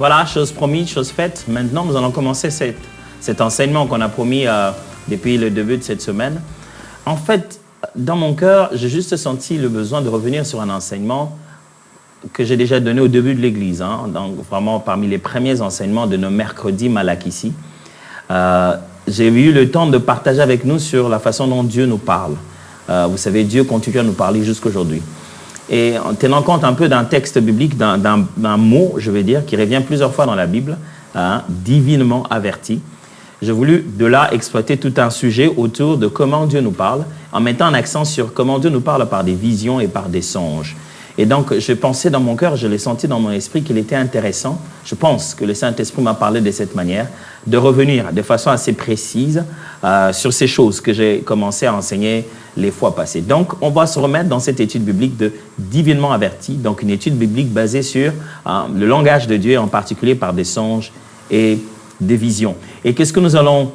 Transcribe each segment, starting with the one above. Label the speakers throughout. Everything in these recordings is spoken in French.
Speaker 1: Voilà, chose promise, chose faite. Maintenant, nous allons commencer cet enseignement qu'on a promis depuis le début de cette semaine. En fait, dans mon cœur, j'ai juste senti le besoin de revenir sur un enseignement que j'ai déjà donné au début de l'Église, donc vraiment parmi les premiers enseignements de nos mercredis Malakissi. J'ai eu le temps de partager avec nous sur la façon dont Dieu nous parle. Vous savez, Dieu continue à nous parler jusqu'aujourd'hui. Et en tenant compte un peu d'un texte biblique, d'un mot, je vais dire, qui revient plusieurs fois dans la Bible, divinement averti, j'ai voulu de là exploiter tout un sujet autour de comment Dieu nous parle, en mettant un accent sur comment Dieu nous parle par des visions et par des songes. Et donc, j'ai pensé dans mon cœur, je l'ai senti dans mon esprit qu'il était intéressant, je pense que le Saint-Esprit m'a parlé de cette manière, de revenir de façon assez précise sur ces choses que j'ai commencé à enseigner les fois passées. Donc, on va se remettre dans cette étude biblique de divinement averti, donc une étude biblique basée sur le langage de Dieu, en particulier par des songes et des visions. Et qu'est-ce que nous allons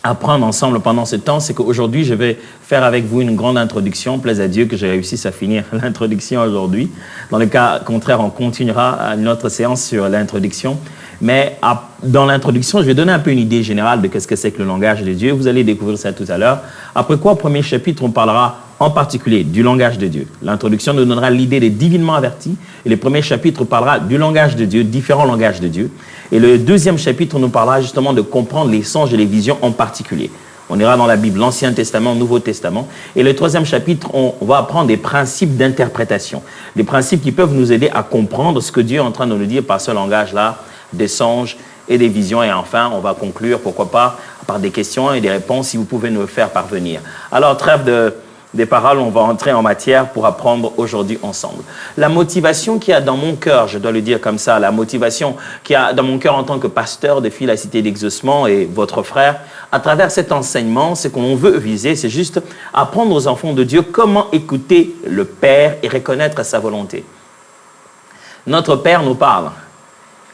Speaker 1: apprendre ensemble pendant ce temps, c'est qu'aujourd'hui, je vais faire avec vous une grande introduction. Plaise à Dieu que j'ai réussi à finir l'introduction aujourd'hui. Dans le cas contraire, on continuera notre séance sur l'introduction. Mais dans l'introduction, je vais donner un peu une idée générale de ce que c'est que le langage de Dieu. Vous allez découvrir ça tout à l'heure. Après quoi, au premier chapitre, on parlera en particulier du langage de Dieu. L'introduction nous donnera l'idée des divinement avertis. Et le premier chapitre parlera du langage de Dieu, différents langages de Dieu. Et le deuxième chapitre nous parlera justement de comprendre les songes et les visions en particulier. On ira dans la Bible, l'Ancien Testament, Nouveau Testament. Et le troisième chapitre, on va apprendre des principes d'interprétation. Des principes qui peuvent nous aider à comprendre ce que Dieu est en train de nous dire par ce langage-là, des songes et des visions. Et enfin, on va conclure, pourquoi pas, par des questions et des réponses si vous pouvez nous le faire parvenir. Alors, trêve des paroles, on va entrer en matière pour apprendre aujourd'hui ensemble. La motivation qu'il y a dans mon cœur, je dois le dire comme ça, la motivation qu'il y a dans mon cœur en tant que pasteur de Fils la Cité d'Exaucement et votre frère, à travers cet enseignement, ce qu'on veut viser, c'est juste apprendre aux enfants de Dieu comment écouter le Père et reconnaître sa volonté. Notre Père nous parle.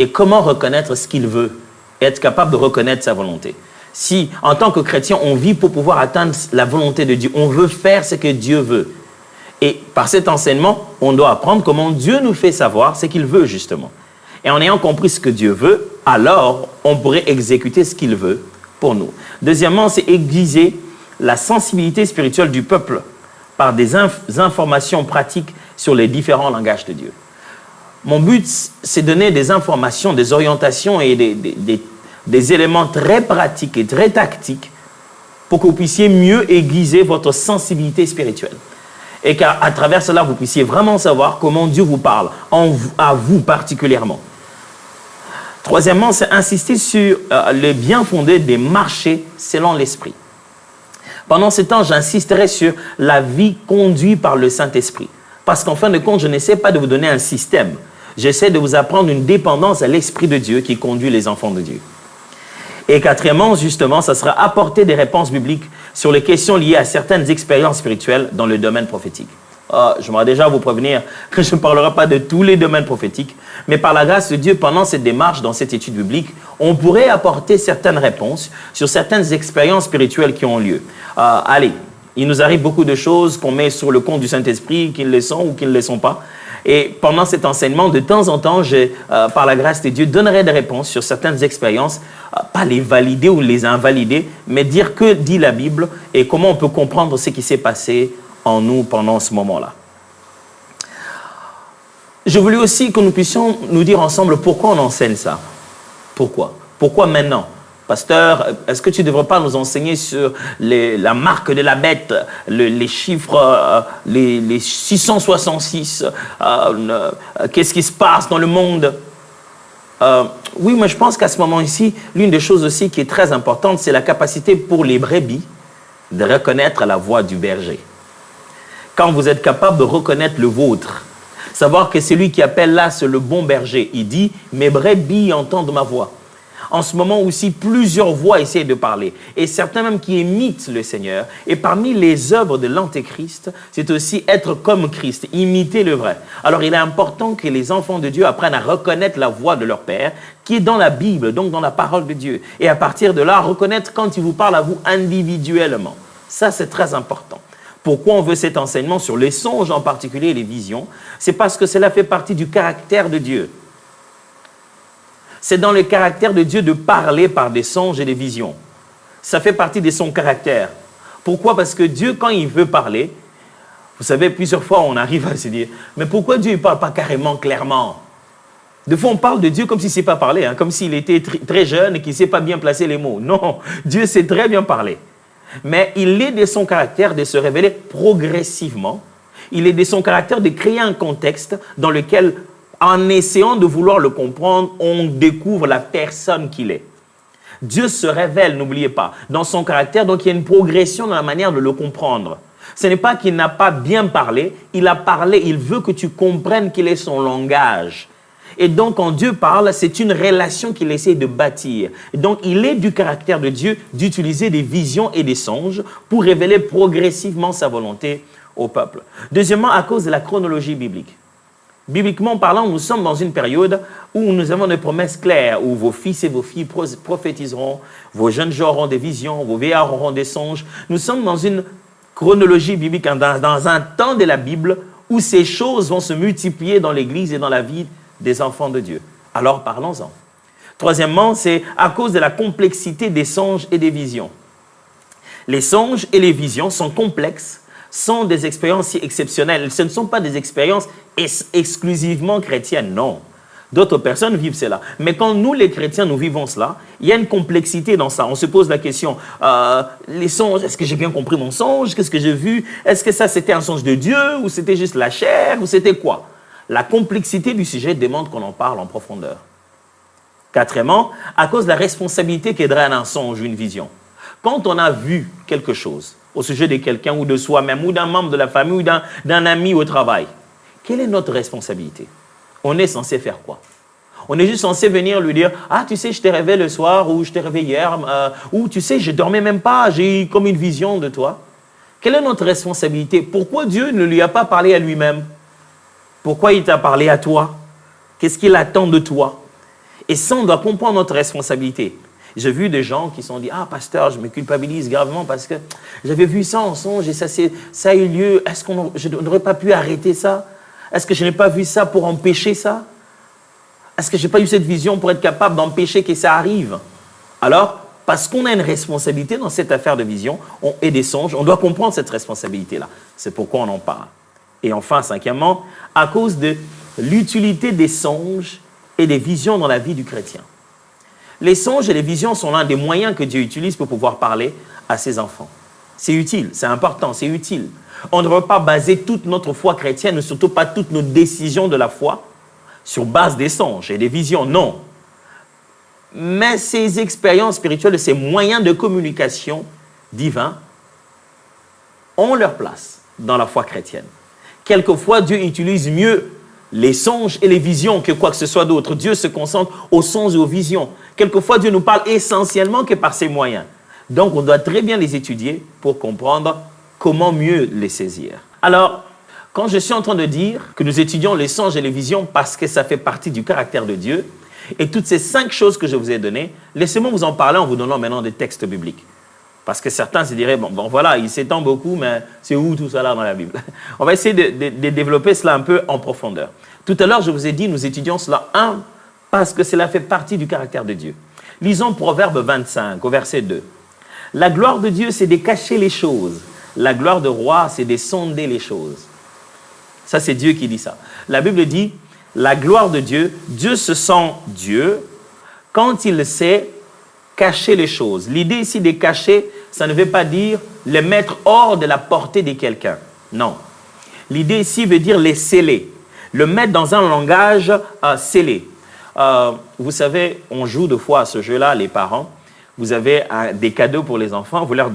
Speaker 1: Et comment reconnaître ce qu'il veut et être capable de reconnaître sa volonté. Si, en tant que chrétien, on vit pour pouvoir atteindre la volonté de Dieu, on veut faire ce que Dieu veut. Et par cet enseignement, on doit apprendre comment Dieu nous fait savoir ce qu'il veut, justement. Et en ayant compris ce que Dieu veut, alors on pourrait exécuter ce qu'il veut pour nous. Deuxièmement, c'est aiguiser la sensibilité spirituelle du peuple par des informations pratiques sur les différents langages de Dieu. Mon but, c'est de donner des informations, des orientations et des éléments très pratiques et très tactiques pour que vous puissiez mieux aiguiser votre sensibilité spirituelle. Et qu'à travers cela, vous puissiez vraiment savoir comment Dieu vous parle, à vous particulièrement. Troisièmement, c'est insister sur le bien fondé des marchés selon l'Esprit. Pendant ce temps, j'insisterai sur la vie conduite par le Saint-Esprit. Parce qu'en fin de compte, je n'essaie pas de vous donner un système. J'essaie de vous apprendre une dépendance à l'Esprit de Dieu qui conduit les enfants de Dieu. Et quatrièmement, justement, ça sera apporter des réponses bibliques sur les questions liées à certaines expériences spirituelles dans le domaine prophétique. J'aimerais déjà vous prévenir que je ne parlerai pas de tous les domaines prophétiques, mais par la grâce de Dieu, pendant cette démarche, dans cette étude biblique, on pourrait apporter certaines réponses sur certaines expériences spirituelles qui ont lieu. Allez, il nous arrive beaucoup de choses qu'on met sur le compte du Saint-Esprit, qu'ils le sont ou qu'ils ne le sont pas. Et pendant cet enseignement, de temps en temps, par la grâce de Dieu, donnerai des réponses sur certaines expériences, pas les valider ou les invalider, mais dire que dit la Bible et comment on peut comprendre ce qui s'est passé en nous pendant ce moment-là. Je voulais aussi que nous puissions nous dire ensemble pourquoi on enseigne ça. Pourquoi? Pourquoi maintenant? Pasteur, est-ce que tu ne devrais pas nous enseigner sur la marque de la bête, les chiffres, les 666, qu'est-ce qui se passe dans le monde? Oui, mais je pense qu'à ce moment-ci, l'une des choses aussi qui est très importante, c'est la capacité pour les brebis de reconnaître la voix du berger. Quand vous êtes capable de reconnaître le vôtre, savoir que c'est lui qui appelle là, c'est le bon berger. Il dit, mes brebis entendent ma voix. En ce moment aussi, plusieurs voix essayent de parler. Et certains même qui imitent le Seigneur. Et parmi les œuvres de l'Antéchrist, c'est aussi être comme Christ, imiter le vrai. Alors il est important que les enfants de Dieu apprennent à reconnaître la voix de leur Père, qui est dans la Bible, donc dans la parole de Dieu. Et à partir de là, reconnaître quand il vous parle à vous individuellement. Ça, c'est très important. Pourquoi on veut cet enseignement sur les songes en particulier et les visions? C'est parce que cela fait partie du caractère de Dieu. C'est dans le caractère de Dieu de parler par des songes et des visions. Ça fait partie de son caractère. Pourquoi? Parce que Dieu, quand il veut parler, vous savez, plusieurs fois, on arrive à se dire, mais pourquoi Dieu ne parle pas carrément, clairement? Des fois, on parle de Dieu comme s'il ne sait pas parler, hein, comme s'il était très jeune et qu'il ne sait pas bien placer les mots. Non, Dieu sait très bien parler. Mais il est de son caractère de se révéler progressivement. Il est de son caractère de créer un contexte dans lequel, en essayant de vouloir le comprendre, on découvre la personne qu'il est. Dieu se révèle, n'oubliez pas, dans son caractère, donc il y a une progression dans la manière de le comprendre. Ce n'est pas qu'il n'a pas bien parlé, il a parlé, il veut que tu comprennes quel est son langage. Et donc, quand Dieu parle, c'est une relation qu'il essaie de bâtir. Et donc, il est du caractère de Dieu d'utiliser des visions et des songes pour révéler progressivement sa volonté au peuple. Deuxièmement, à cause de la chronologie biblique. Bibliquement parlant, nous sommes dans une période où nous avons des promesses claires, où vos fils et vos filles prophétiseront, vos jeunes gens auront des visions, vos vieillards auront des songes. Nous sommes dans une chronologie biblique, dans un temps de la Bible où ces choses vont se multiplier dans l'Église et dans la vie des enfants de Dieu. Alors parlons-en. Troisièmement, c'est à cause de la complexité des songes et des visions. Les songes et les visions sont complexes, sont des expériences exceptionnelles. Ce ne sont pas des expériences exclusivement chrétiennes, non. D'autres personnes vivent cela. Mais quand nous, les chrétiens, nous vivons cela, il y a une complexité dans ça. On se pose la question, les songes, est-ce que j'ai bien compris mon songe? Qu'est-ce que j'ai vu? Est-ce que ça, c'était un songe de Dieu? Ou c'était juste la chair? Ou c'était quoi? La complexité du sujet demande qu'on en parle en profondeur. Quatrièmement, à cause de la responsabilité qu'aiderait un songe ou une vision. Quand on a vu quelque chose au sujet de quelqu'un ou de soi-même, ou d'un membre de la famille, ou d'un ami au travail, quelle est notre responsabilité? On est censé faire quoi? On est juste censé venir lui dire, ah, tu sais, je t'ai rêvé le soir, ou je t'ai rêvé hier, ou tu sais, je ne dormais même pas, j'ai eu comme une vision de toi. Quelle est notre responsabilité? Pourquoi Dieu ne lui a pas parlé à lui-même? Pourquoi il t'a parlé à toi? Qu'est-ce qu'il attend de toi? Et ça, on doit comprendre notre responsabilité. J'ai vu des gens qui se sont dit, ah, pasteur, je me culpabilise gravement parce que j'avais vu ça en songe et ça a eu lieu. Est-ce que je n'aurais pas pu arrêter ça? Est-ce que je n'ai pas vu ça pour empêcher ça? Est-ce que je n'ai pas eu cette vision pour être capable d'empêcher que ça arrive? Alors, parce qu'on a une responsabilité dans cette affaire de vision et des songes, on doit comprendre cette responsabilité-là. C'est pourquoi on en parle. Et enfin, cinquièmement, à cause de l'utilité des songes et des visions dans la vie du chrétien. Les songes et les visions sont l'un des moyens que Dieu utilise pour pouvoir parler à ses enfants. C'est utile, c'est important, c'est utile. On ne devrait pas baser toute notre foi chrétienne, ou surtout pas toutes nos décisions de la foi, sur base des songes et des visions, non. Mais ces expériences spirituelles, ces moyens de communication divins ont leur place dans la foi chrétienne. Quelquefois, Dieu utilise mieux les songes et les visions que quoi que ce soit d'autre. Dieu se concentre aux songes et aux visions. Quelquefois, Dieu nous parle essentiellement que par ces moyens. Donc, on doit très bien les étudier pour comprendre comment mieux les saisir. Alors, quand je suis en train de dire que nous étudions les songes et les visions parce que ça fait partie du caractère de Dieu, et toutes ces 5 choses que je vous ai données, laissez-moi vous en parler en vous donnant maintenant des textes bibliques. Parce que certains se diraient, bon voilà, il s'étend beaucoup, mais c'est où tout ça là dans la Bible? On va essayer de développer cela un peu en profondeur. Tout à l'heure, je vous ai dit, nous étudions cela, parce que cela fait partie du caractère de Dieu. Lisons Proverbe 25, au verset 2. La gloire de Dieu, c'est de cacher les choses. La gloire de roi, c'est de sonder les choses. Ça, c'est Dieu qui dit ça. La Bible dit, la gloire de Dieu, Dieu se sent Dieu quand il sait cacher les choses. L'idée ici de cacher, ça ne veut pas dire les mettre hors de la portée de quelqu'un. Non. L'idée ici veut dire les sceller, le mettre dans un langage scellé. Vous savez, on joue deux fois à ce jeu-là, les parents. Vous avez des cadeaux pour les enfants, vous leur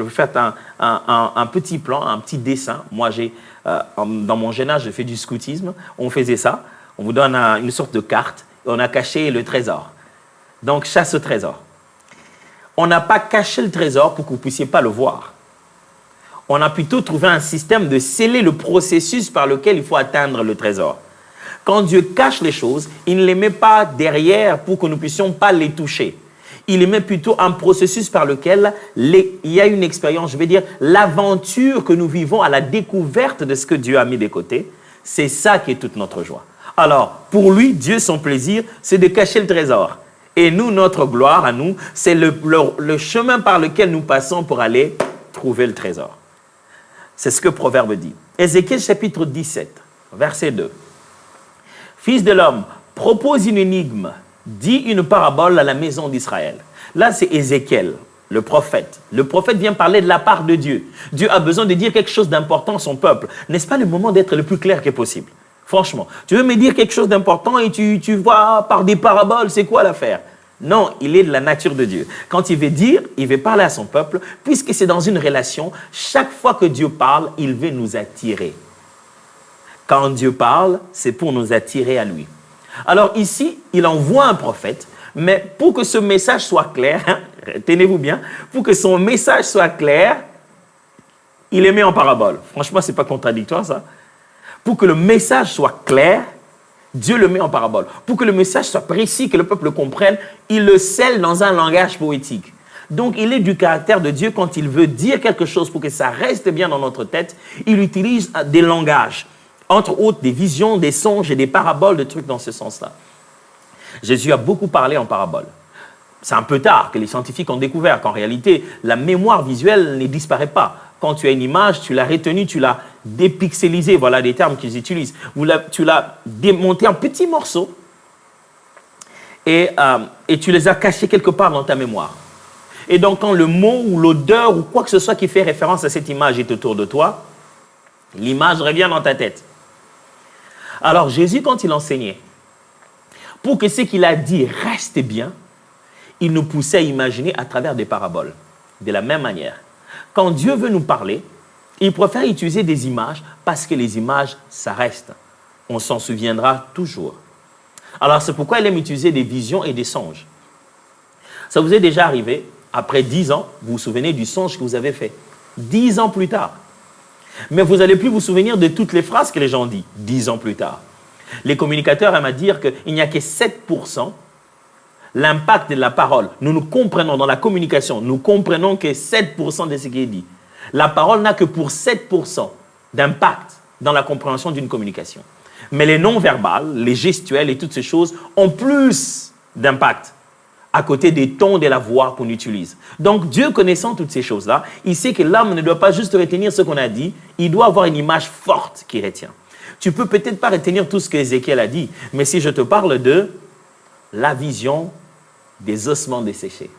Speaker 1: faites un petit plan, un petit dessin. Moi, dans mon jeune âge, j'ai fait du scoutisme. On faisait ça. On vous donne une sorte de carte et on a caché le trésor. Donc, chasse au trésor. On n'a pas caché le trésor pour que vous ne puissiez pas le voir. On a plutôt trouvé un système de sceller le processus par lequel il faut atteindre le trésor. Quand Dieu cache les choses, il ne les met pas derrière pour que nous ne puissions pas les toucher. Il met plutôt un processus par lequel il y a une expérience, je vais dire, l'aventure que nous vivons à la découverte de ce que Dieu a mis de côté, c'est ça qui est toute notre joie. Alors, pour lui, Dieu, son plaisir, c'est de cacher le trésor. Et nous, notre gloire à nous, c'est le chemin par lequel nous passons pour aller trouver le trésor. C'est ce que Proverbe dit. Ézéchiel chapitre 17, verset 2. Fils de l'homme, propose une énigme, dis une parabole à la maison d'Israël. Là, c'est Ézéchiel, le prophète. Le prophète vient parler de la part de Dieu. Dieu a besoin de dire quelque chose d'important à son peuple. N'est-ce pas le moment d'être le plus clair que possible? Franchement, tu veux me dire quelque chose d'important et tu vois par des paraboles, c'est quoi l'affaire? Non, il est de la nature de Dieu. Quand il veut dire, il veut parler à son peuple, puisque c'est dans une relation, chaque fois que Dieu parle, il veut nous attirer. Quand Dieu parle, c'est pour nous attirer à lui. Alors ici, il envoie un prophète, mais pour que ce message soit clair, tenez-vous bien, pour que son message soit clair, il est mis en parabole. Franchement, ce n'est pas contradictoire ça. Pour que le message soit clair, Dieu le met en parabole. Pour que le message soit précis, que le peuple le comprenne, il le scelle dans un langage poétique. Donc, il est du caractère de Dieu quand il veut dire quelque chose pour que ça reste bien dans notre tête, il utilise des langages, entre autres des visions, des songes et des paraboles, des trucs dans ce sens-là. Jésus a beaucoup parlé en parabole. C'est un peu tard que les scientifiques ont découvert qu'en réalité, la mémoire visuelle ne disparaît pas. Quand tu as une image, tu l'as retenue, tu l'as dépixelisée, voilà des termes qu'ils utilisent. Tu l'as démonté en petits morceaux et tu les as cachés quelque part dans ta mémoire. Et donc, quand le mot ou l'odeur ou quoi que ce soit qui fait référence à cette image est autour de toi, l'image revient dans ta tête. Alors, Jésus, quand il enseignait, pour que ce qu'il a dit reste bien, il nous poussait à imaginer à travers des paraboles. De la même manière, quand Dieu veut nous parler, il préfère utiliser des images parce que les images, ça reste. On s'en souviendra toujours. Alors, c'est pourquoi il aime utiliser des visions et des songes. Ça vous est déjà arrivé, après 10 ans, vous vous souvenez du songe que vous avez fait. 10 ans plus tard. Mais vous n'allez plus vous souvenir de toutes les phrases que les gens disent 10 ans plus tard. Les communicateurs aiment à dire qu'il n'y a que 7% l'impact de la parole. Nous comprenons dans la communication, nous comprenons que 7% de ce qui est dit. La parole n'a que pour 7% d'impact dans la compréhension d'une communication. Mais les non-verbales, les gestuels et toutes ces choses ont plus d'impact à côté des tons de la voix qu'on utilise. Donc Dieu, connaissant toutes ces choses-là, il sait que l'homme ne doit pas juste retenir ce qu'on a dit, il doit avoir une image forte qui retient. Tu peux peut-être pas retenir tout ce que Ézéchiel a dit, mais si je te parle de la vision des ossements desséchés,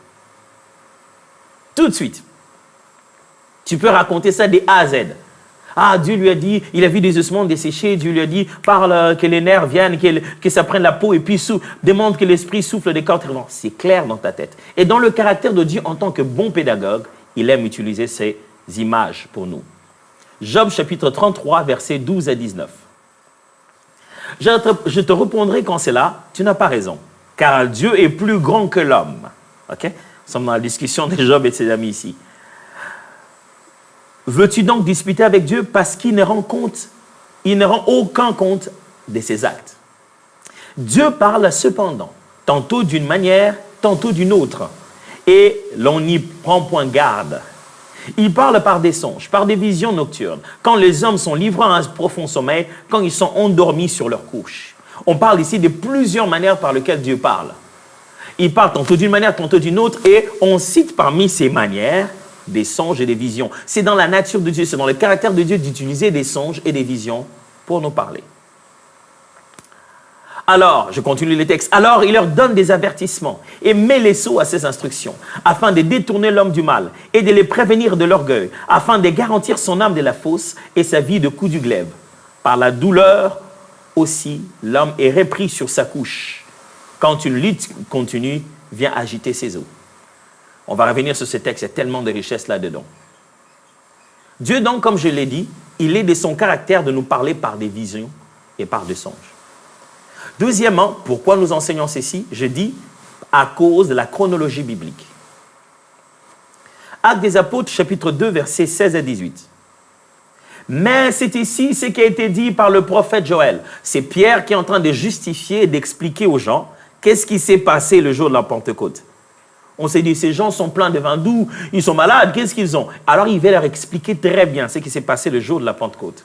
Speaker 1: tout de suite, tu peux raconter ça des A à Z. Ah, Dieu lui a dit, il a vu des ossements desséchés, Dieu lui a dit, parle que les nerfs viennent, que ça prenne la peau, et puis demande que l'esprit souffle des cordes. C'est clair dans ta tête. Et dans le caractère de Dieu, en tant que bon pédagogue, il aime utiliser ces images pour nous. Job chapitre 33, versets 12 à 19. Je te répondrai quand c'est là, tu n'as pas raison, car Dieu est plus grand que l'homme. Ok? Nous sommes dans la discussion de Job et de ses amis ici. Veux-tu donc disputer avec Dieu parce qu'il ne rend aucun compte de ses actes? Dieu parle cependant, tantôt d'une manière, tantôt d'une autre, et l'on n'y prend point garde. Il parle par des songes, par des visions nocturnes, quand les hommes sont livrés à un profond sommeil, quand ils sont endormis sur leur couche. On parle ici de plusieurs manières par lesquelles Dieu parle. Il parle tantôt d'une manière, tantôt d'une autre, et on cite parmi ces manières des songes et des visions. C'est dans la nature de Dieu, c'est dans le caractère de Dieu d'utiliser des songes et des visions pour nous parler. Alors, je continue les textes. Alors, il leur donne des avertissements et met les sceaux à ses instructions, afin de détourner l'homme du mal et de les prévenir de l'orgueil, afin de garantir son âme de la fosse et sa vie de coup du glaive. Par la douleur aussi, l'homme est repris sur sa couche, quand une lutte continue vient agiter ses os. On va revenir sur ce texte, il y a tellement de richesses là-dedans. Dieu, donc, comme je l'ai dit, il est de son caractère de nous parler par des visions et par des songes. Deuxièmement, pourquoi nous enseignons ceci? Je dis à cause de la chronologie biblique. Actes des Apôtres, chapitre 2, versets 16 à 18. Mais c'est ici ce qui a été dit par le prophète Joël. C'est Pierre qui est en train de justifier et d'expliquer aux gens qu'est-ce qui s'est passé le jour de la Pentecôte. On s'est dit, ces gens sont pleins de vin doux, ils sont malades, qu'est-ce qu'ils ont? Alors il va leur expliquer très bien ce qui s'est passé le jour de la Pentecôte.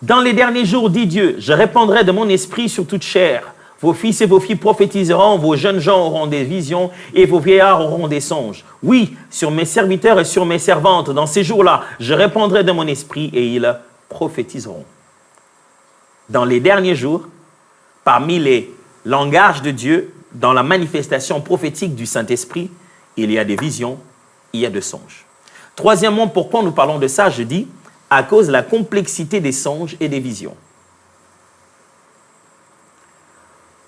Speaker 1: Dans les derniers jours, dit Dieu, je répandrai de mon esprit sur toute chair. Vos fils et vos filles prophétiseront, vos jeunes gens auront des visions et vos vieillards auront des songes. Oui, sur mes serviteurs et sur mes servantes, dans ces jours-là, je répandrai de mon esprit et ils prophétiseront. Dans les derniers jours, parmi les langages de Dieu, dans la manifestation prophétique du Saint-Esprit, il y a des visions, il y a des songes. Troisièmement, pourquoi nous parlons de ça? Je dis, à cause de la complexité des songes et des visions.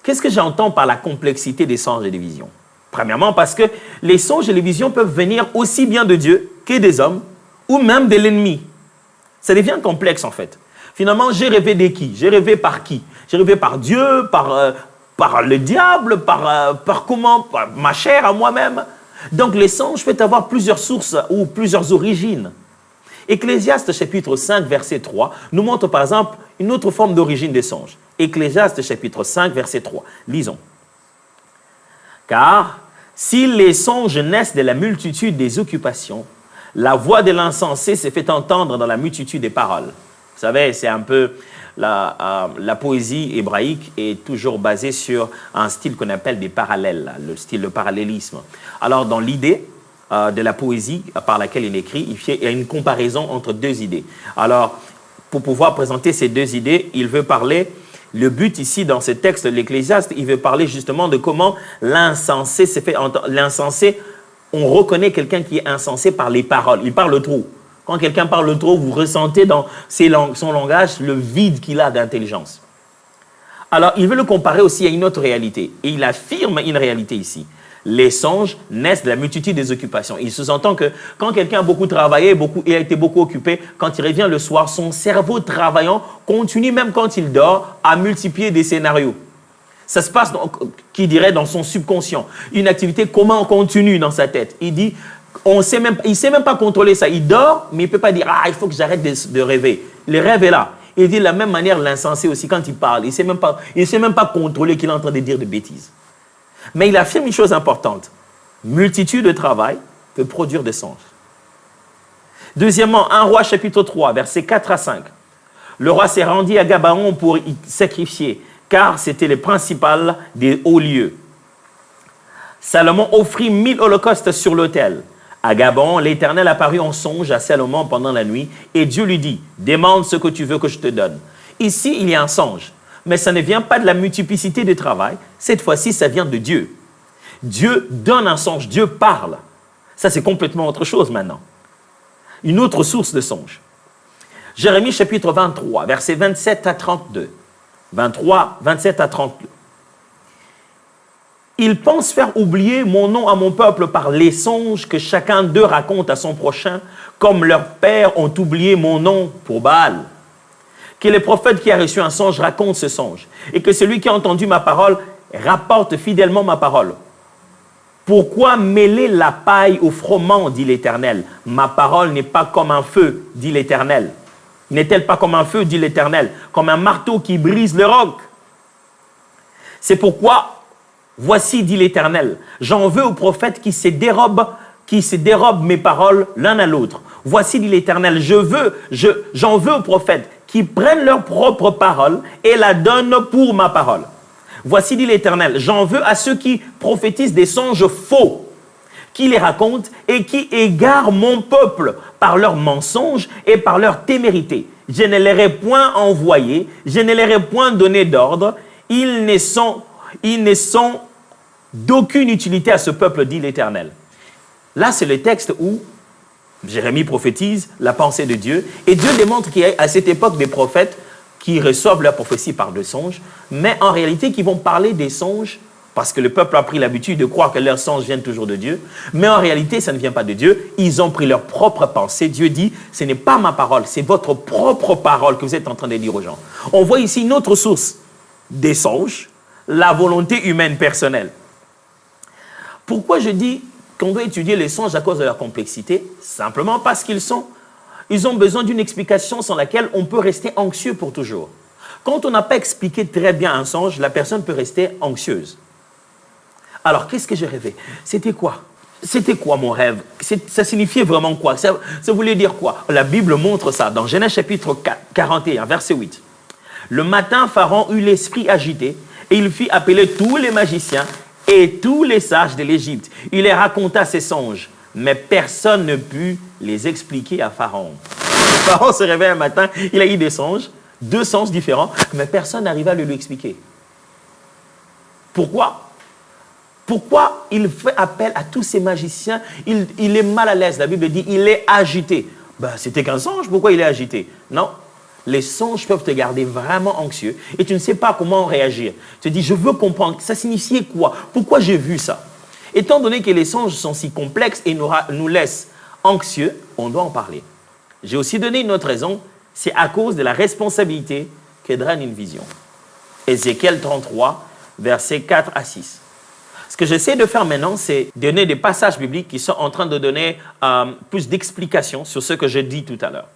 Speaker 1: Qu'est-ce que j'entends par la complexité des songes et des visions? Premièrement, parce que les songes et les visions peuvent venir aussi bien de Dieu que des hommes ou même de l'ennemi. Ça devient complexe en fait. Finalement, j'ai rêvé de qui? J'ai rêvé par qui? J'ai rêvé par Dieu, par le diable, par comment? Par ma chair à moi-même. Donc les songes peuvent avoir plusieurs sources ou plusieurs origines. Ecclésiaste chapitre 5, verset 3, nous montre par exemple une autre forme d'origine des songes. Ecclésiaste chapitre 5, verset 3. Lisons. Car si les songes naissent de la multitude des occupations, la voix de l'insensé se fait entendre dans la multitude des paroles. Vous savez, c'est un peu la poésie hébraïque est toujours basée sur un style qu'on appelle des parallèles, le style de parallélisme. Alors, dans l'idée de la poésie par laquelle il écrit, il y a une comparaison entre deux idées. Alors, pour pouvoir présenter ces deux idées, il veut parler, le but ici dans ce texte de l'Ecclésiaste, il veut parler justement de comment l'insensé se fait entendre. L'insensé, on reconnaît quelqu'un qui est insensé par les paroles. Il parle trop. Quand quelqu'un parle trop, vous ressentez dans son langage le vide qu'il a d'intelligence. Alors, il veut le comparer aussi à une autre réalité. Et il affirme une réalité ici. Les songes naissent de la multitude des occupations. Il sous-entend que quand quelqu'un a beaucoup travaillé, il a été beaucoup occupé, quand il revient le soir, son cerveau travaillant continue, même quand il dort, à multiplier des scénarios. Ça se passe, qui dirait, dans son subconscient. Une activité comment continue dans sa tête. Il dit, il ne sait même pas contrôler ça. Il dort, mais il ne peut pas dire, il faut que j'arrête de rêver. Le rêve est là. Il dit de la même manière, l'insensé aussi, quand il parle, il ne sait même pas contrôler qu'il est en train de dire des bêtises. Mais il affirme une chose importante. Multitude de travail peut produire des songes. Deuxièmement, 1 Roi chapitre 3, versets 4 à 5. Le roi s'est rendu à Gabaon pour y sacrifier, car c'était le principal des hauts lieux. Salomon offrit 1000 holocaustes sur l'autel. À Gabaon, l'Éternel apparut en songe à Salomon pendant la nuit, et Dieu lui dit, « Demande ce que tu veux que je te donne. » Ici, il y a un songe. Mais ça ne vient pas de la multiplicité du travail. Cette fois-ci, ça vient de Dieu. Dieu donne un songe, Dieu parle. Ça, c'est complètement autre chose maintenant. Une autre source de songe. Jérémie chapitre 23, versets 27 à 32. 23, 27 à 32. Ils pensent faire oublier mon nom à mon peuple par les songes que chacun d'eux raconte à son prochain, comme leurs pères ont oublié mon nom pour Baal. Que le prophète qui a reçu un songe raconte ce songe, et que celui qui a entendu ma parole rapporte fidèlement ma parole. Pourquoi mêler la paille au froment, dit l'Éternel? Ma parole n'est pas comme un feu, dit l'Éternel. N'est-elle pas comme un feu, dit l'Éternel, comme un marteau qui brise le roc? C'est pourquoi, voici, dit l'Éternel, j'en veux aux prophètes qui se dérobent mes paroles l'un à l'autre. Voici, dit l'Éternel, j'en veux aux prophètes qui prennent leur propre parole et la donnent pour ma parole. Voici, dit l'Éternel, j'en veux à ceux qui prophétisent des songes faux, qui les racontent et qui égarent mon peuple par leurs mensonges et par leur témérité. Je ne leur ai point envoyé, je ne leur ai point donné d'ordre, ils ne sont d'aucune utilité à ce peuple, dit l'Éternel. Là, c'est le texte où Jérémie prophétise la pensée de Dieu, et Dieu démontre qu'il y a à cette époque des prophètes qui reçoivent leur prophétie par des songes, mais en réalité qui vont parler des songes, parce que le peuple a pris l'habitude de croire que leurs songes viennent toujours de Dieu, mais en réalité ça ne vient pas de Dieu, ils ont pris leur propre pensée. Dieu dit, ce n'est pas ma parole, c'est votre propre parole que vous êtes en train de dire aux gens. On voit ici une autre source des songes, la volonté humaine personnelle. Pourquoi je dis qu'on doit étudier les songes à cause de leur complexité? Simplement parce ils ont besoin d'une explication sans laquelle on peut rester anxieux pour toujours. Quand on n'a pas expliqué très bien un songe, la personne peut rester anxieuse. Alors, qu'est-ce que j'ai rêvé? C'était quoi? C'était quoi mon rêve? Ça signifiait vraiment quoi? Ça voulait dire quoi? La Bible montre ça dans Genèse chapitre 41, verset 8. Le matin, Pharaon eut l'esprit agité et il fit appeler tous les magiciens et tous les sages de l'Égypte. Il les raconta ses songes, mais personne ne put les expliquer à Pharaon. Pharaon se réveille un matin, il a eu des songes, 2 songes différents, mais personne n'arriva à lui expliquer. Pourquoi? Pourquoi il fait appel à tous ces magiciens? Il est mal à l'aise. La Bible dit il est agité. C'était qu'un songe, pourquoi il est agité? Non. Les songes peuvent te garder vraiment anxieux et tu ne sais pas comment réagir. Tu te dis, je veux comprendre, ça signifiait quoi? Pourquoi j'ai vu ça? Étant donné que les songes sont si complexes et nous laissent anxieux, on doit en parler. J'ai aussi donné une autre raison, c'est à cause de la responsabilité que draine une vision. Ézéchiel 33, versets 4 à 6. Ce que j'essaie de faire maintenant, c'est donner des passages bibliques qui sont en train de donner plus d'explications sur ce que j'ai dit tout à l'heure.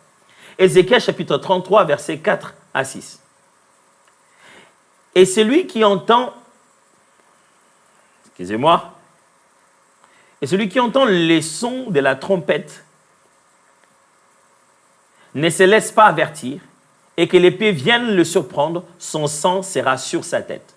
Speaker 1: Ézéchiel chapitre 33, versets 4 à 6. Et celui qui entend, excusez-moi, et celui qui entend les sons de la trompette ne se laisse pas avertir et que l'épée vienne le surprendre, son sang sera sur sa tête.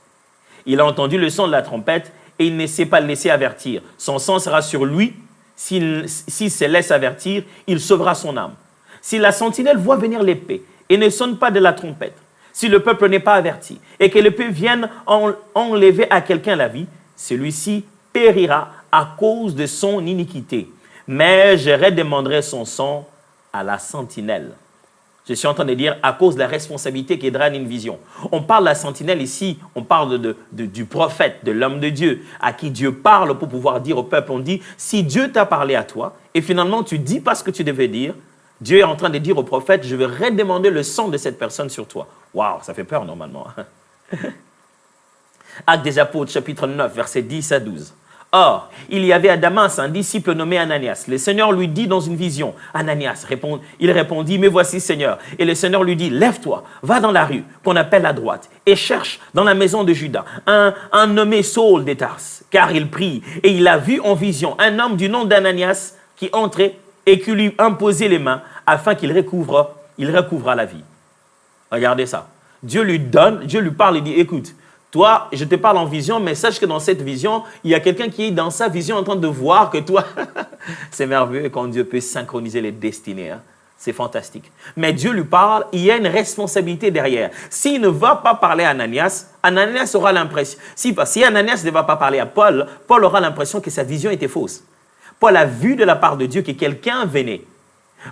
Speaker 1: Il a entendu le son de la trompette et il ne s'est pas laissé avertir. Son sang sera sur lui. S'il se laisse avertir, il sauvera son âme. Si la sentinelle voit venir l'épée et ne sonne pas de la trompette, si le peuple n'est pas averti et que l'épée vienne enlever à quelqu'un la vie, celui-ci périra à cause de son iniquité. Mais je redemanderai son sang à la sentinelle. Je suis en train de dire à cause de la responsabilité qui draine une vision. On parle de la sentinelle ici, on parle du prophète, de l'homme de Dieu, à qui Dieu parle pour pouvoir dire au peuple, on dit, si Dieu t'a parlé à toi, et finalement tu dis pas ce que tu devais dire, Dieu est en train de dire au prophète, je vais redemander le sang de cette personne sur toi. Waouh, ça fait peur normalement. Actes des Apôtres, chapitre 9, versets 10 à 12. Or, il y avait à Damas un disciple nommé Ananias. Le Seigneur lui dit dans une vision, Ananias, il répondit, mais voici Seigneur. Et le Seigneur lui dit, lève-toi, va dans la rue qu'on appelle à droite et cherche dans la maison de Judas un nommé Saul de Tarse, car il prie. Et il a vu en vision un homme du nom d'Ananias qui entrait et qui lui imposait les mains afin qu'il recouvra la vie. Regardez ça. Dieu lui parle et dit, écoute, toi, je te parle en vision, mais sache que dans cette vision, il y a quelqu'un qui est dans sa vision en train de voir que toi, c'est merveilleux quand Dieu peut synchroniser les destinées. Hein? C'est fantastique. Mais Dieu lui parle, il y a une responsabilité derrière. S'il ne va pas parler à Ananias, Ananias aura l'impression, si Ananias ne va pas parler à Paul, Paul aura l'impression que sa vision était fausse. Paul a vu de la part de Dieu que quelqu'un venait.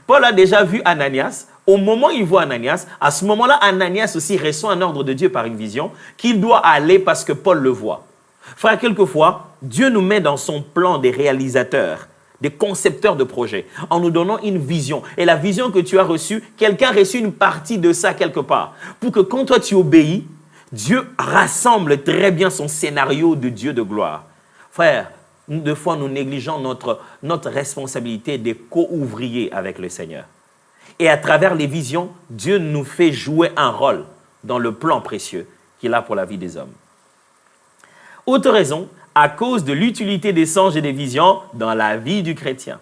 Speaker 1: Paul a déjà vu Ananias. Au moment où il voit Ananias, à ce moment-là, Ananias aussi reçoit un ordre de Dieu par une vision qu'il doit aller parce que Paul le voit. Frère, quelquefois, Dieu nous met dans son plan des réalisateurs, des concepteurs de projets, en nous donnant une vision. Et la vision que tu as reçue, quelqu'un a reçu une partie de ça quelque part. Pour que quand toi tu obéis, Dieu rassemble très bien son scénario de Dieu de gloire. Frère, des fois nous négligeons notre responsabilité de co-ouvrier avec le Seigneur. Et à travers les visions, Dieu nous fait jouer un rôle dans le plan précieux qu'il a pour la vie des hommes. Autre raison, à cause de l'utilité des songes et des visions dans la vie du chrétien.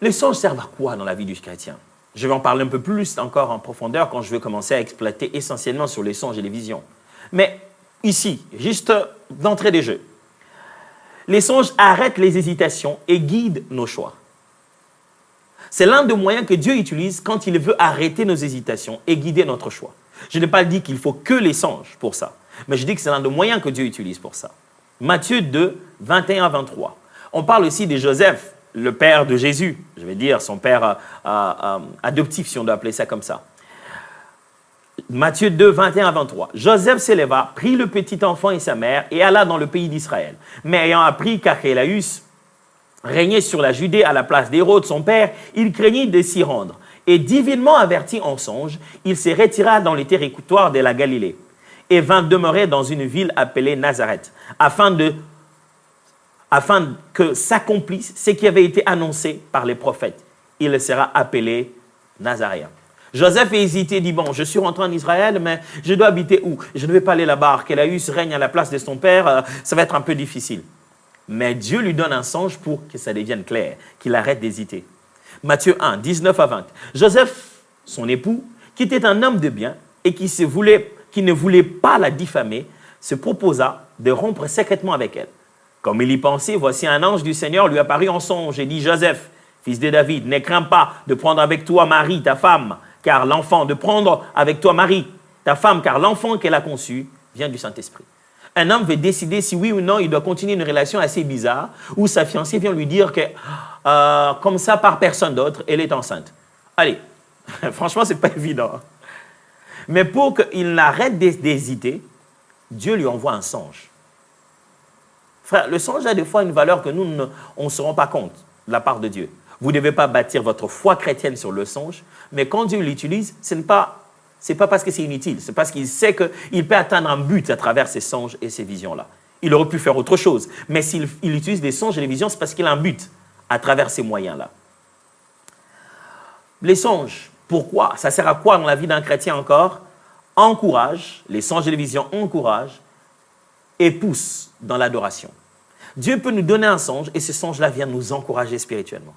Speaker 1: Les songes servent à quoi dans la vie du chrétien? Je vais en parler un peu plus encore en profondeur quand je vais commencer à exploiter essentiellement sur les songes et les visions. Mais ici, juste d'entrée des jeux, les songes arrêtent les hésitations et guident nos choix. C'est l'un des moyens que Dieu utilise quand il veut arrêter nos hésitations et guider notre choix. Je n'ai pas dit qu'il faut que les songes pour ça, mais je dis que c'est l'un des moyens que Dieu utilise pour ça. Matthieu 2, 21 à 23. On parle aussi de Joseph, le père de Jésus, je vais dire son père adoptif, si on doit appeler ça comme ça. Matthieu 2, 21 à 23. Joseph s'éleva, prit le petit enfant et sa mère et alla dans le pays d'Israël. Mais ayant appris qu'Archélaüs régnait sur la Judée à la place d'Hérode, son père, il craignit de s'y rendre. Et divinement averti en songe, il se retira dans les territoires de la Galilée et vint demeurer dans une ville appelée Nazareth, afin que s'accomplisse ce qui avait été annoncé par les prophètes. Il sera appelé Nazaréen. Joseph a hésité, dit, bon, je suis rentré en Israël, mais je dois habiter où? Je ne vais pas aller là-bas. Archélaüs règne à la place de son père, ça va être un peu difficile. Mais Dieu lui donne un songe pour que ça devienne clair, qu'il arrête d'hésiter. Matthieu 1, 19 à 20. Joseph, son époux, qui était un homme de bien et qui ne voulait pas la diffamer, se proposa de rompre secrètement avec elle. Comme il y pensait, voici un ange du Seigneur lui apparut en songe et dit, Joseph, fils de David, ne crains pas de prendre avec toi Marie, ta femme, car l'enfant qu'elle a conçu vient du Saint-Esprit. Un homme veut décider si oui ou non il doit continuer une relation assez bizarre où sa fiancée vient lui dire que, comme ça, par personne d'autre, elle est enceinte. Allez, franchement, ce n'est pas évident. Mais pour qu'il n'arrête d'hésiter, Dieu lui envoie un songe. Frère, le songe a des fois une valeur que nous, on ne se rend pas compte de la part de Dieu. Vous ne devez pas bâtir votre foi chrétienne sur le songe, mais quand Dieu l'utilise, ce n'est pas parce que c'est inutile, c'est parce qu'il sait qu'il peut atteindre un but à travers ces songes et ces visions-là. Il aurait pu faire autre chose, mais s'il utilise des songes et des visions, c'est parce qu'il a un but à travers ces moyens-là. Les songes, pourquoi? Ça sert à quoi dans la vie d'un chrétien encore? Encourage, les songes et les visions encouragent et poussent dans l'adoration. Dieu peut nous donner un songe et ce songe-là vient nous encourager spirituellement.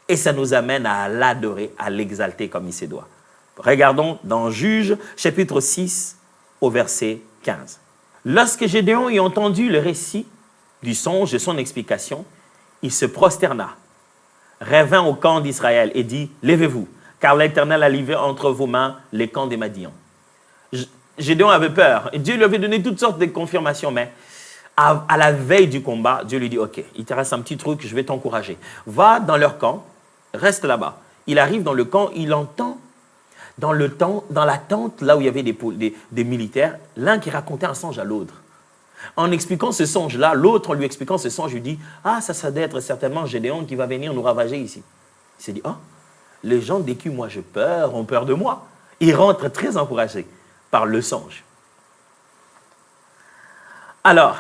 Speaker 1: Et ça nous amène à l'adorer, à l'exalter comme il se doit. Regardons dans Juges, chapitre 6, au verset 15. Lorsque Gédéon eut entendu le récit du songe et son explication, il se prosterna, revint au camp d'Israël et dit, « Levez-vous, car l'Éternel a livré entre vos mains les camps des Madians. » Gédéon avait peur. Et Dieu lui avait donné toutes sortes de confirmations, mais à la veille du combat, Dieu lui dit, « Ok, il te reste un petit truc, je vais t'encourager. Va dans leur camp, reste là-bas. » Il arrive dans le camp, il entend dans la tente, là où il y avait des militaires, l'un qui racontait un songe à l'autre. En expliquant ce songe-là, l'autre, en lui expliquant ce songe, lui dit, « Ah, ça doit être certainement Gédéon qui va venir nous ravager ici. » Il s'est dit, « Ah, les gens dès que moi j'ai peur, ont peur de moi. » Il rentre très encouragé par le songe. Alors,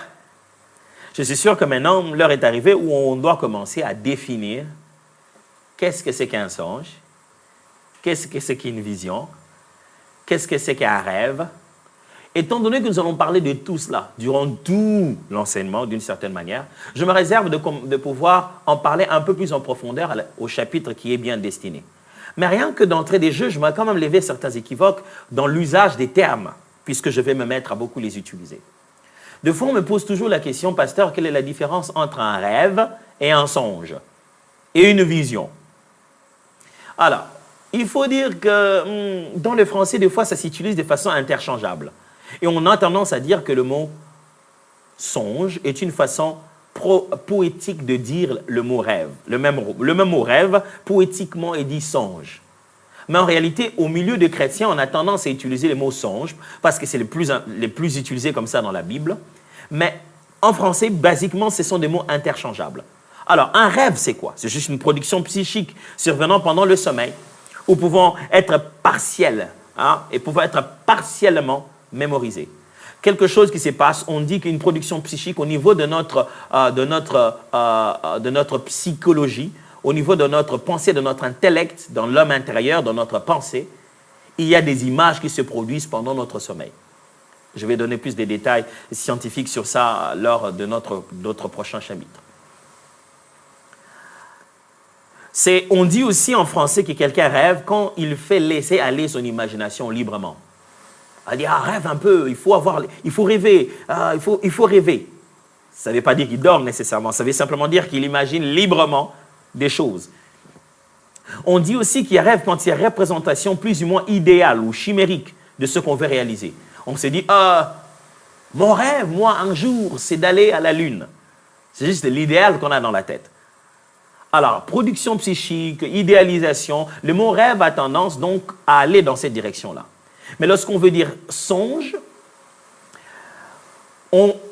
Speaker 1: je suis sûr que maintenant, l'heure est arrivée où on doit commencer à définir qu'est-ce que c'est qu'un songe, qu'est-ce que c'est qu'une vision, qu'est-ce que c'est qu'un rêve. Étant donné que nous allons parler de tout cela durant tout l'enseignement, d'une certaine manière, je me réserve de pouvoir en parler un peu plus en profondeur au chapitre qui est bien destiné. Mais rien que d'entrée des jeux, je vais quand même lever certains équivoques dans l'usage des termes, puisque je vais me mettre à beaucoup les utiliser. De fois, on me pose toujours la question, pasteur, quelle est la différence entre un rêve et un songe et une vision? Alors, il faut dire que dans le français, des fois, ça s'utilise de façon interchangeable. Et on a tendance à dire que le mot songe est une façon poétique de dire le mot rêve. Le même mot rêve, poétiquement, est dit songe. Mais en réalité, au milieu des chrétiens, on a tendance à utiliser le mot songe parce que c'est les plus utilisés comme ça dans la Bible. Mais en français, basiquement, ce sont des mots interchangeables. Alors, un rêve, c'est quoi? C'est juste une production psychique survenant pendant le sommeil ou pouvant être partielle et pouvant être partiellement mémorisée. Quelque chose qui se passe, on dit qu'une production psychique au niveau de notre psychologie, au niveau de notre pensée, de notre intellect, dans l'homme intérieur, dans notre pensée, il y a des images qui se produisent pendant notre sommeil. Je vais donner plus de détails scientifiques sur ça lors de notre prochain chapitre. On dit aussi en français que quelqu'un rêve quand il fait laisser aller son imagination librement. On dit, rêve un peu, il faut rêver, il faut rêver. Ça ne veut pas dire qu'il dort nécessairement, ça veut simplement dire qu'il imagine librement des choses. On dit aussi qu'il y a rêve quand il y a représentation plus ou moins idéale ou chimérique de ce qu'on veut réaliser. On se dit, mon rêve, moi, un jour, c'est d'aller à la Lune. C'est juste l'idéal qu'on a dans la tête. Alors, production psychique, idéalisation, le mot rêve a tendance donc à aller dans cette direction-là. Mais lorsqu'on veut dire songe,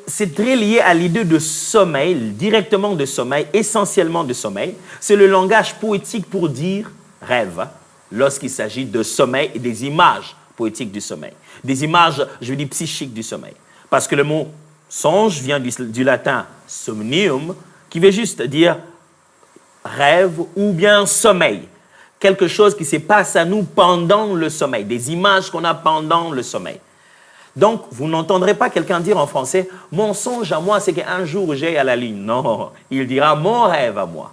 Speaker 1: c'est très lié à l'idée de sommeil, directement de sommeil, essentiellement de sommeil. C'est le langage poétique pour dire rêve, lorsqu'il s'agit de sommeil et des images poétiques du sommeil. Des images, je dis psychiques du sommeil. Parce que le mot songe vient du latin somnium, qui veut juste dire rêve ou bien sommeil. Quelque chose qui se passe à nous pendant le sommeil, des images qu'on a pendant le sommeil. Donc, vous n'entendrez pas quelqu'un dire en français, mon songe à moi, c'est qu'un jour j'aille à la lune. Non, il dira mon rêve à moi.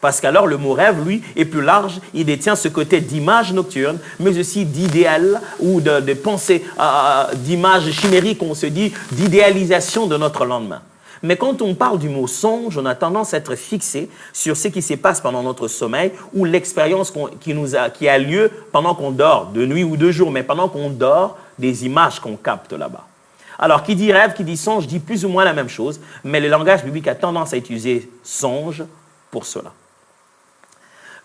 Speaker 1: Parce qu'alors, le mot rêve, lui, est plus large. Il détient ce côté d'image nocturne, mais aussi d'idéal ou de pensée, d'image chimérique, on se dit, d'idéalisation de notre lendemain. Mais quand on parle du mot songe, on a tendance à être fixé sur ce qui se passe pendant notre sommeil ou l'expérience qui a lieu pendant qu'on dort, de nuit ou de jour, mais pendant qu'on dort, des images qu'on capte là-bas. Alors, qui dit rêve, qui dit songe, dit plus ou moins la même chose, mais le langage biblique a tendance à utiliser songe pour cela.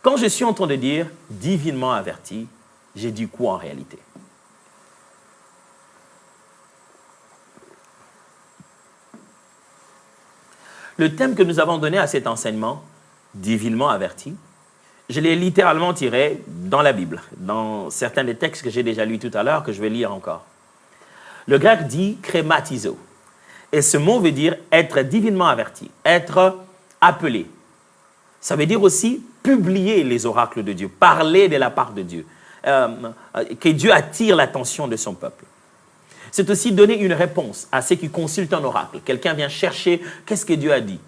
Speaker 1: Quand je suis en train de dire divinement averti, j'ai dit quoi en réalité? Le thème que nous avons donné à cet enseignement, divinement averti, je l'ai littéralement tiré dans la Bible, dans certains des textes que j'ai déjà lus tout à l'heure, que je vais lire encore. Le grec dit crématizo. Et ce mot veut dire être divinement averti, être appelé. Ça veut dire aussi publier les oracles de Dieu, parler de la part de Dieu, que Dieu attire l'attention de son peuple. C'est aussi donner une réponse à ceux qui consultent un oracle. Quelqu'un vient chercher qu'est-ce que Dieu a dit.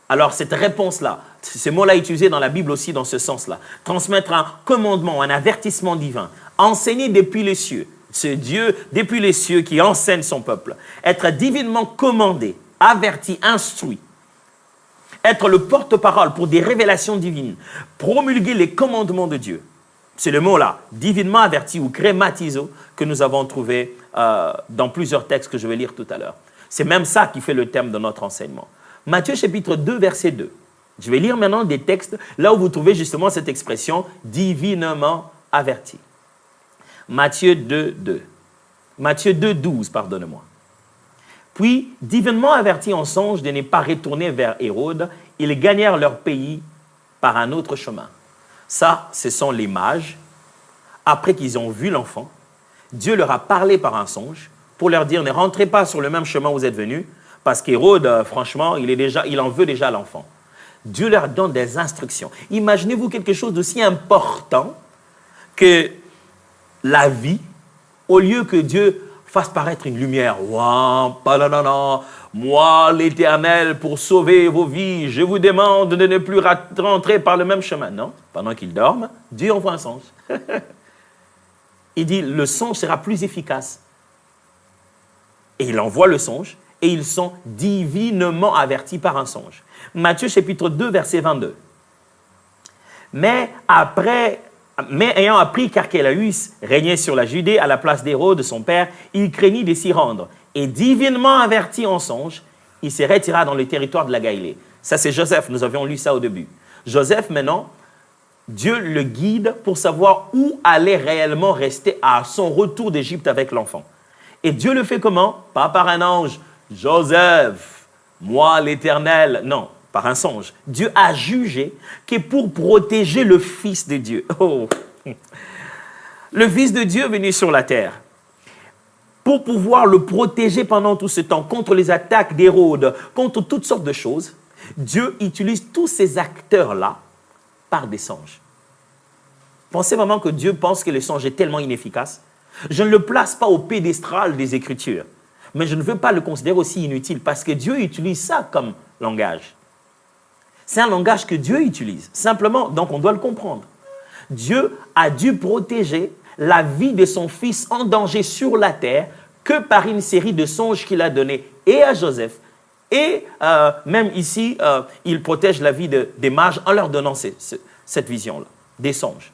Speaker 1: Alors cette réponse-là, ce mot-là utilisé dans la Bible aussi dans ce sens-là, transmettre un commandement, un avertissement divin, enseigner depuis les cieux, ce Dieu depuis les cieux qui enseigne son peuple, être divinement commandé, averti, instruit, être le porte-parole pour des révélations divines, promulguer les commandements de Dieu. C'est le mot-là, divinement averti ou crématizo, que nous avons trouvé dans plusieurs textes que je vais lire tout à l'heure. C'est même ça qui fait le thème de notre enseignement. Matthieu chapitre 2, verset 2. Je vais lire maintenant des textes là où vous trouvez justement cette expression divinement averti. Matthieu 2, 2. Matthieu 2, 12, pardonnez-moi. Puis, divinement avertis en songe de ne pas retourner vers Hérode, ils gagnèrent leur pays par un autre chemin. Ça, ce sont les mages. Après qu'ils ont vu l'enfant, Dieu leur a parlé par un songe pour leur dire ne rentrez pas sur le même chemin où vous êtes venus, parce qu'Hérode, franchement, il en veut déjà l'enfant. Dieu leur donne des instructions. Imaginez-vous quelque chose d'aussi important que la vie, au lieu que Dieu fasse paraître une lumière. Moi, l'Éternel, pour sauver vos vies, je vous demande de ne plus rentrer par le même chemin. Non, pendant qu'ils dorment, Dieu envoie un songe. Il dit, le songe sera plus efficace. Et il envoie le songe, et ils sont divinement avertis par un songe. Matthieu chapitre 2, verset 22. Mais ayant appris qu'Archélaüs régnait sur la Judée à la place d'Hérode, son père, il craignit de s'y rendre. Et divinement averti en songe, il se retira dans le territoire de la Galilée. Ça, c'est Joseph, nous avions lu ça au début. Joseph, maintenant, Dieu le guide pour savoir où allait réellement rester à son retour d'Égypte avec l'enfant. Et Dieu le fait comment? Pas par un ange. Joseph, moi l'Éternel. Non, par un songe. Dieu a jugé que pour protéger le Fils de Dieu, le Fils de Dieu venu sur la terre, pour pouvoir le protéger pendant tout ce temps contre les attaques d'Hérode, contre toutes sortes de choses, Dieu utilise tous ces acteurs-là par des songes. Pensez vraiment que Dieu pense que le songe est tellement inefficace? Je ne le place pas au pédestal des Écritures, mais je ne veux pas le considérer aussi inutile parce que Dieu utilise ça comme langage. C'est un langage que Dieu utilise, simplement, donc on doit le comprendre. Dieu a dû protéger la vie de son fils en danger sur la terre que par une série de songes qu'il a donnés et à Joseph. Et même ici, il protège la vie des mages en leur donnant cette vision-là, des songes.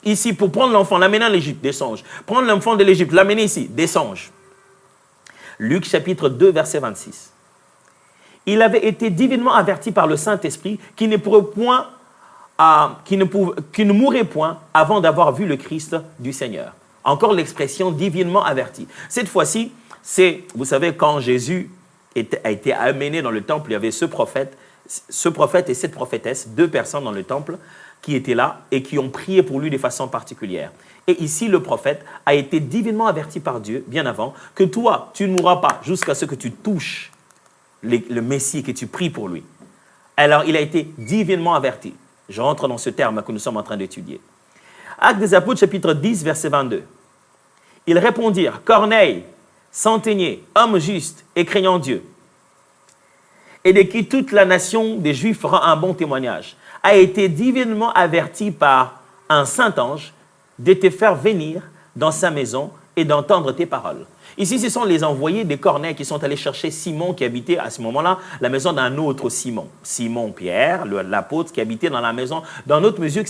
Speaker 1: Ici, pour prendre l'enfant, l'amener en Égypte, des songes. Prendre l'enfant de l'Égypte, l'amener ici, des songes. Luc chapitre 2, verset 26. Il avait été divinement averti par le Saint-Esprit qu'il ne mourrait point avant d'avoir vu le Christ du Seigneur. Encore l'expression divinement averti. Cette fois-ci, c'est, vous savez, quand Jésus a été amené dans le temple, il y avait ce prophète et cette prophétesse, deux personnes dans le temple qui étaient là et qui ont prié pour lui de façon particulière. Et ici, le prophète a été divinement averti par Dieu, bien avant, que toi, tu ne mourras pas jusqu'à ce que tu touches le Messie, que tu pries pour lui. Alors, il a été divinement averti. Je rentre dans ce terme que nous sommes en train d'étudier. Actes des Apôtres, chapitre 10, verset 22. Ils répondirent, Corneille, centenier, homme juste et craignant Dieu, et de qui toute la nation des Juifs rend un bon témoignage, a été divinement averti par un saint ange de te faire venir dans sa maison et d'entendre tes paroles. Ici, ce sont les envoyés des Corneilles qui sont allés chercher Simon qui habitait à ce moment-là la maison d'un autre Simon. Simon-Pierre, l'apôtre qui habitait dans la maison d'un autre monsieur qui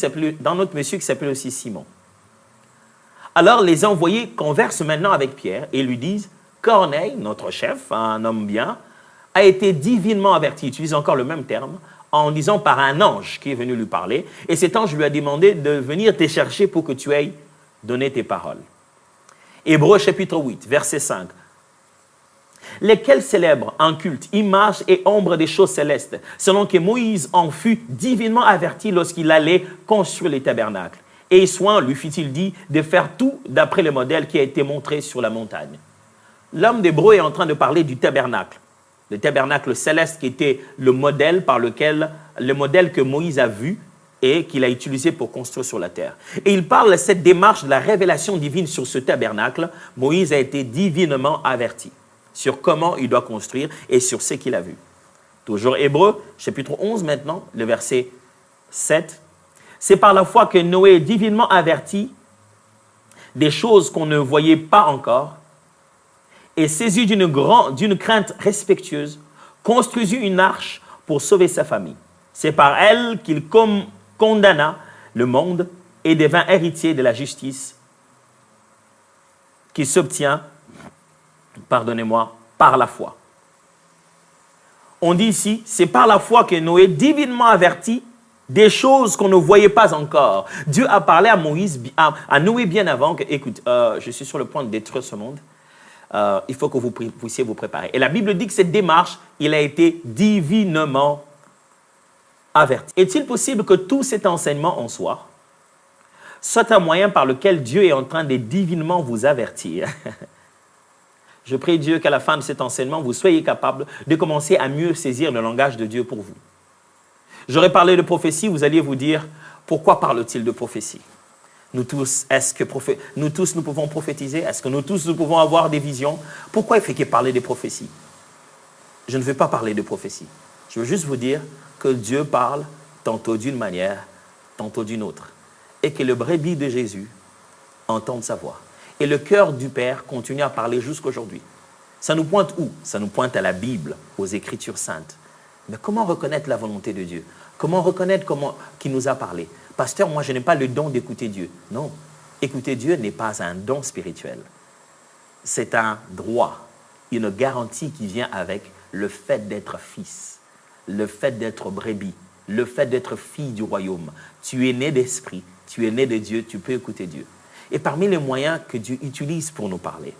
Speaker 1: s'appelait aussi Simon. Alors, les envoyés conversent maintenant avec Pierre et lui disent « Corneille, notre chef, un homme bien, a été divinement averti. » Ils utilisent encore le même terme en disant par un ange qui est venu lui parler. Et cet ange lui a demandé de venir te chercher pour que tu ailles donner tes paroles. Hébreux chapitre 8, verset 5. Lesquels célèbrent en culte, image et ombre des choses célestes, selon que Moïse en fut divinement averti lorsqu'il allait construire les tabernacles. Et soin lui fit-il dit de faire tout d'après le modèle qui a été montré sur la montagne. L'homme d'Hébreu est en train de parler du tabernacle. Le tabernacle céleste qui était le modèle que Moïse a vu et qu'il a utilisé pour construire sur la terre. Et il parle de cette démarche de la révélation divine sur ce tabernacle. Moïse a été divinement averti sur comment il doit construire et sur ce qu'il a vu. Toujours Hébreux, chapitre 11 maintenant, le verset 7. C'est par la foi que Noé est divinement averti des choses qu'on ne voyait pas encore et saisi d'une crainte respectueuse, construisit une arche pour sauver sa famille. C'est par elle qu'il condamna le monde et devint héritier de la justice qui s'obtient, par la foi. On dit ici, c'est par la foi que Noé, divinement averti des choses qu'on ne voyait pas encore. Dieu a parlé à à Noé bien avant que, écoute, je suis sur le point de détruire ce monde. Il faut que vous puissiez vous préparer. Et la Bible dit que cette démarche, il a été divinement averti. Est-il possible que tout cet enseignement en soi soit un moyen par lequel Dieu est en train de divinement vous avertir? Je prie Dieu qu'à la fin de cet enseignement, vous soyez capable de commencer à mieux saisir le langage de Dieu pour vous. J'aurais parlé de prophétie, vous alliez vous dire, pourquoi parle-t-il de prophétie? Nous tous, nous pouvons prophétiser? Est-ce que nous tous, nous pouvons avoir des visions? Pourquoi il fait qu'il parle des prophéties? Je ne veux pas parler de prophétie. Je veux juste vous dire que Dieu parle tantôt d'une manière, tantôt d'une autre. Et que le brebis de Jésus entende sa voix. Et le cœur du Père continue à parler jusqu'aujourd'hui. Ça nous pointe où? Ça nous pointe à la Bible, aux Écritures saintes. Mais comment reconnaître la volonté de Dieu? Comment reconnaître qu'il nous a parlé? Pasteur, moi je n'ai pas le don d'écouter Dieu. Non, écouter Dieu n'est pas un don spirituel. C'est un droit, une garantie qui vient avec le fait d'être fils, le fait d'être brebis, le fait d'être fille du royaume. Tu es né d'esprit, tu es né de Dieu, tu peux écouter Dieu. Et parmi les moyens que Dieu utilise pour nous parler,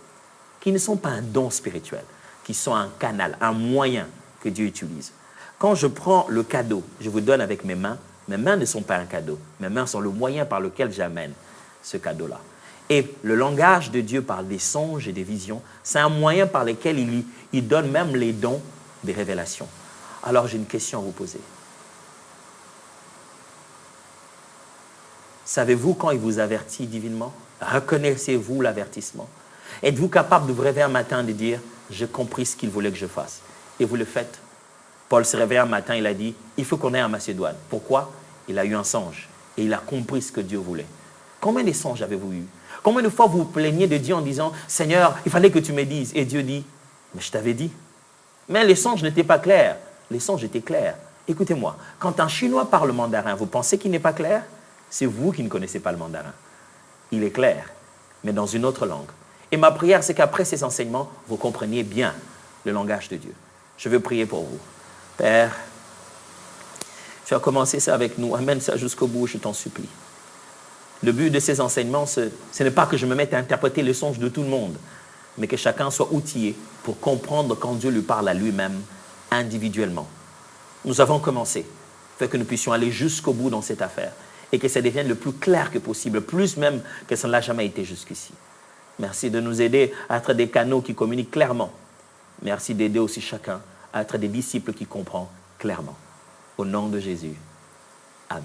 Speaker 1: qui ne sont pas un don spirituel, qui sont un canal, un moyen que Dieu utilise. Quand je prends le cadeau, je vous donne avec mes mains ne sont pas un cadeau. Mes mains sont le moyen par lequel j'amène ce cadeau-là. Et le langage de Dieu par des songes et des visions, c'est un moyen par lequel il donne même les dons des révélations. Alors j'ai une question à vous poser. Savez-vous quand il vous avertit divinement? Reconnaissez-vous l'avertissement? Êtes-vous capable de vous réveiller un matin et de dire « J'ai compris ce qu'il voulait que je fasse » et vous le faites? Paul se réveille un matin, il a dit « Il faut qu'on aille en Macédoine ». Pourquoi? Il a eu un songe et il a compris ce que Dieu voulait. Combien de songes avez-vous eu? Combien de fois vous vous plaignez de Dieu en disant « Seigneur, il fallait que tu me dises » et Dieu dit « Mais je t'avais dit ». Mais les songes n'étaient pas clairs. Les songes étaient clairs. Écoutez-moi, quand un Chinois parle mandarin, vous pensez qu'il n'est pas clair? C'est vous qui ne connaissez pas le mandarin. Il est clair, mais dans une autre langue. Et ma prière, c'est qu'après ces enseignements, vous compreniez bien le langage de Dieu. Je veux prier pour vous. Père, tu as commencé ça avec nous. Amène ça jusqu'au bout, je t'en supplie. Le but de ces enseignements, ce n'est pas que je me mette à interpréter les songes de tout le monde, mais que chacun soit outillé pour comprendre quand Dieu lui parle à lui-même individuellement. Nous avons commencé, fait que nous puissions aller jusqu'au bout dans cette affaire et que ça devienne le plus clair que possible, plus même que ça ne l'a jamais été jusqu'ici. Merci de nous aider à être des canaux qui communiquent clairement. Merci d'aider aussi chacun à être des disciples qui comprennent clairement. Au nom de Jésus. Amen.